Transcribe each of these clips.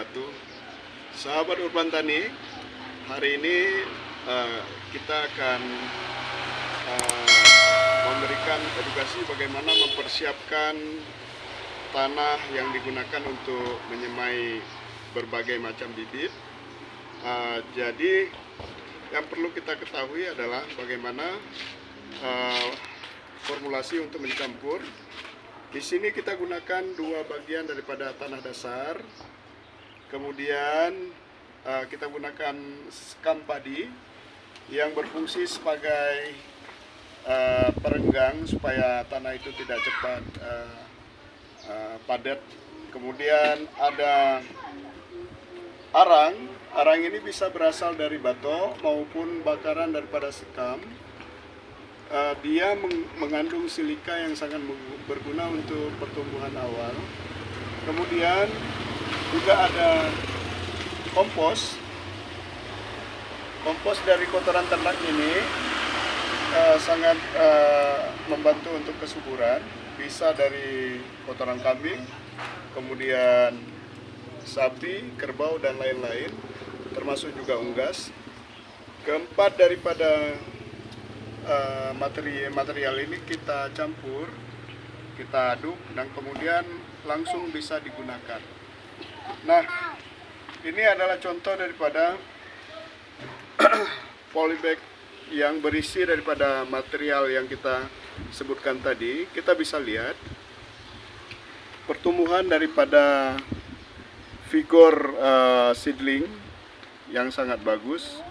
wabarakatuh. Sahabat Urban Tani, hari ini kita akan memberikan edukasi bagaimana mempersiapkan tanah yang digunakan untuk menyemai berbagai macam bibit. Jadi yang perlu kita ketahui adalah bagaimana formulasi untuk mencampur. Di sini kita gunakan dua bagian daripada tanah dasar. Kemudian kita gunakan sekam padi yang berfungsi sebagai perenggang supaya tanah itu tidak cepat padat. Kemudian ada arang. Arang ini bisa berasal dari batok maupun bakaran daripada sekam. Dia mengandung silika yang sangat berguna untuk pertumbuhan awal. Kemudian juga ada kompos. Kompos dari kotoran ternak ini sangat membantu untuk kesuburan. Bisa dari kotoran kambing, kemudian sapi, kerbau, dan lain-lain, termasuk juga unggas. Keempat daripada material ini kita campur, kita aduk, dan kemudian langsung bisa digunakan. Nah, ini adalah contoh daripada polybag yang berisi daripada material yang kita sebutkan tadi. Kita bisa lihat pertumbuhan daripada vigor seedling yang sangat bagus.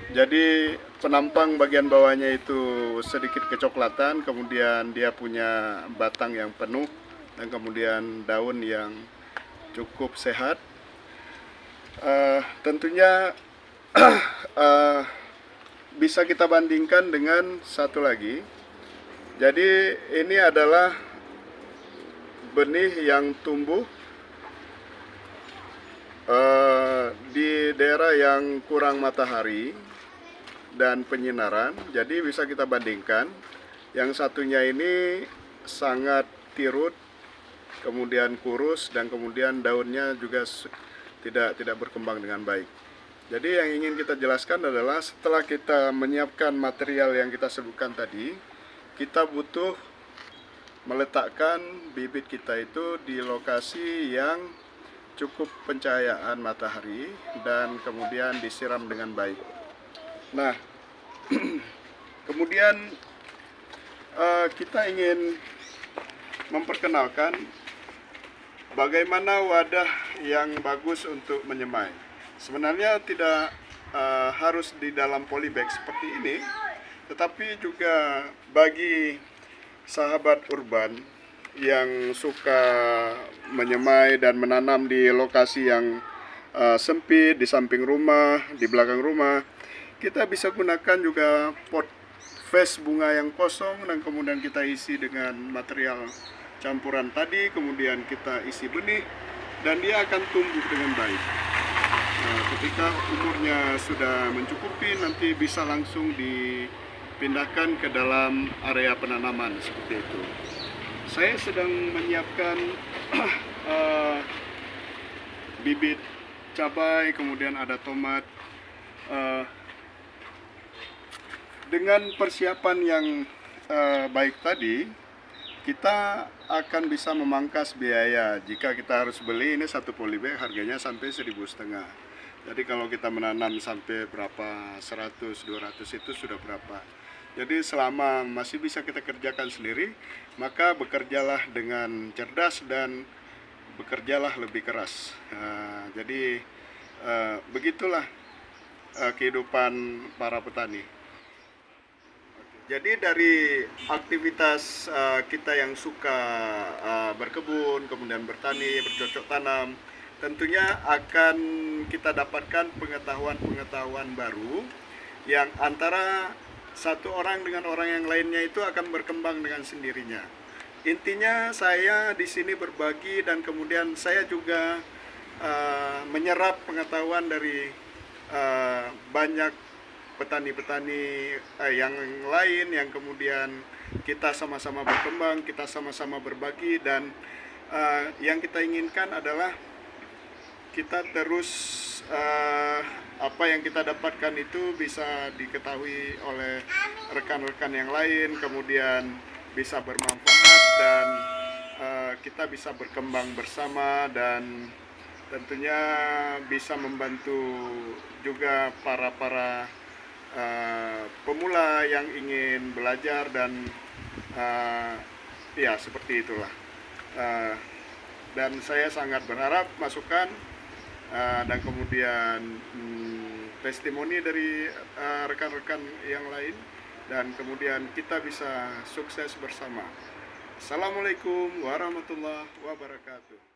Jadi penampang bagian bawahnya itu sedikit kecoklatan, kemudian dia punya batang yang penuh, dan kemudian daun yang cukup sehat. Tentunya bisa kita bandingkan dengan satu lagi. Jadi ini adalah benih yang tumbuh di daerah yang kurang matahari dan penyinaran. Jadi bisa kita bandingkan, yang satunya ini sangat tirut, kemudian kurus, dan kemudian daunnya juga tidak berkembang dengan baik. Jadi yang ingin kita jelaskan adalah setelah kita menyiapkan material yang kita sebutkan tadi, kita butuh meletakkan bibit kita itu di lokasi yang cukup pencahayaan matahari dan kemudian disiram dengan baik. Nah, kemudian kita ingin memperkenalkan bagaimana wadah yang bagus untuk menyemai. Sebenarnya tidak harus di dalam polybag seperti ini, tetapi juga bagi sahabat urban yang suka menyemai dan menanam di lokasi yang sempit, di samping rumah, di belakang rumah, kita bisa gunakan juga pot vase bunga yang kosong, dan kemudian kita isi dengan material campuran tadi, kemudian kita isi benih, dan dia akan tumbuh dengan baik. Nah, ketika umurnya sudah mencukupi, nanti bisa langsung dipindahkan ke dalam area penanaman seperti itu. Saya sedang menyiapkan bibit cabai, kemudian ada tomat. Dengan persiapan yang baik tadi, kita akan bisa memangkas biaya. Jika kita harus beli ini satu polybag harganya sampai 1.500. Jadi kalau kita menanam sampai berapa 100, 200 itu sudah berapa. Jadi selama masih bisa kita kerjakan sendiri, maka bekerjalah dengan cerdas dan bekerjalah lebih keras. Jadi begitulah kehidupan para petani. Jadi dari aktivitas kita yang suka berkebun, kemudian bertani, bercocok tanam, tentunya akan kita dapatkan pengetahuan-pengetahuan baru yang antara satu orang dengan orang yang lainnya itu akan berkembang dengan sendirinya. Intinya saya di sini berbagi, dan kemudian saya juga menyerap pengetahuan dari banyak petani-petani yang lain, yang kemudian kita sama-sama berkembang, kita sama-sama berbagi, dan yang kita inginkan adalah kita terus apa yang kita dapatkan itu bisa diketahui oleh rekan-rekan yang lain, kemudian bisa bermanfaat dan kita bisa berkembang bersama, dan tentunya bisa membantu juga para pemula yang ingin belajar, dan ya seperti itulah. Dan saya sangat berharap masukan dan kemudian testimoni dari rekan-rekan yang lain, dan kemudian kita bisa sukses bersama. Assalamualaikum warahmatullahi wabarakatuh.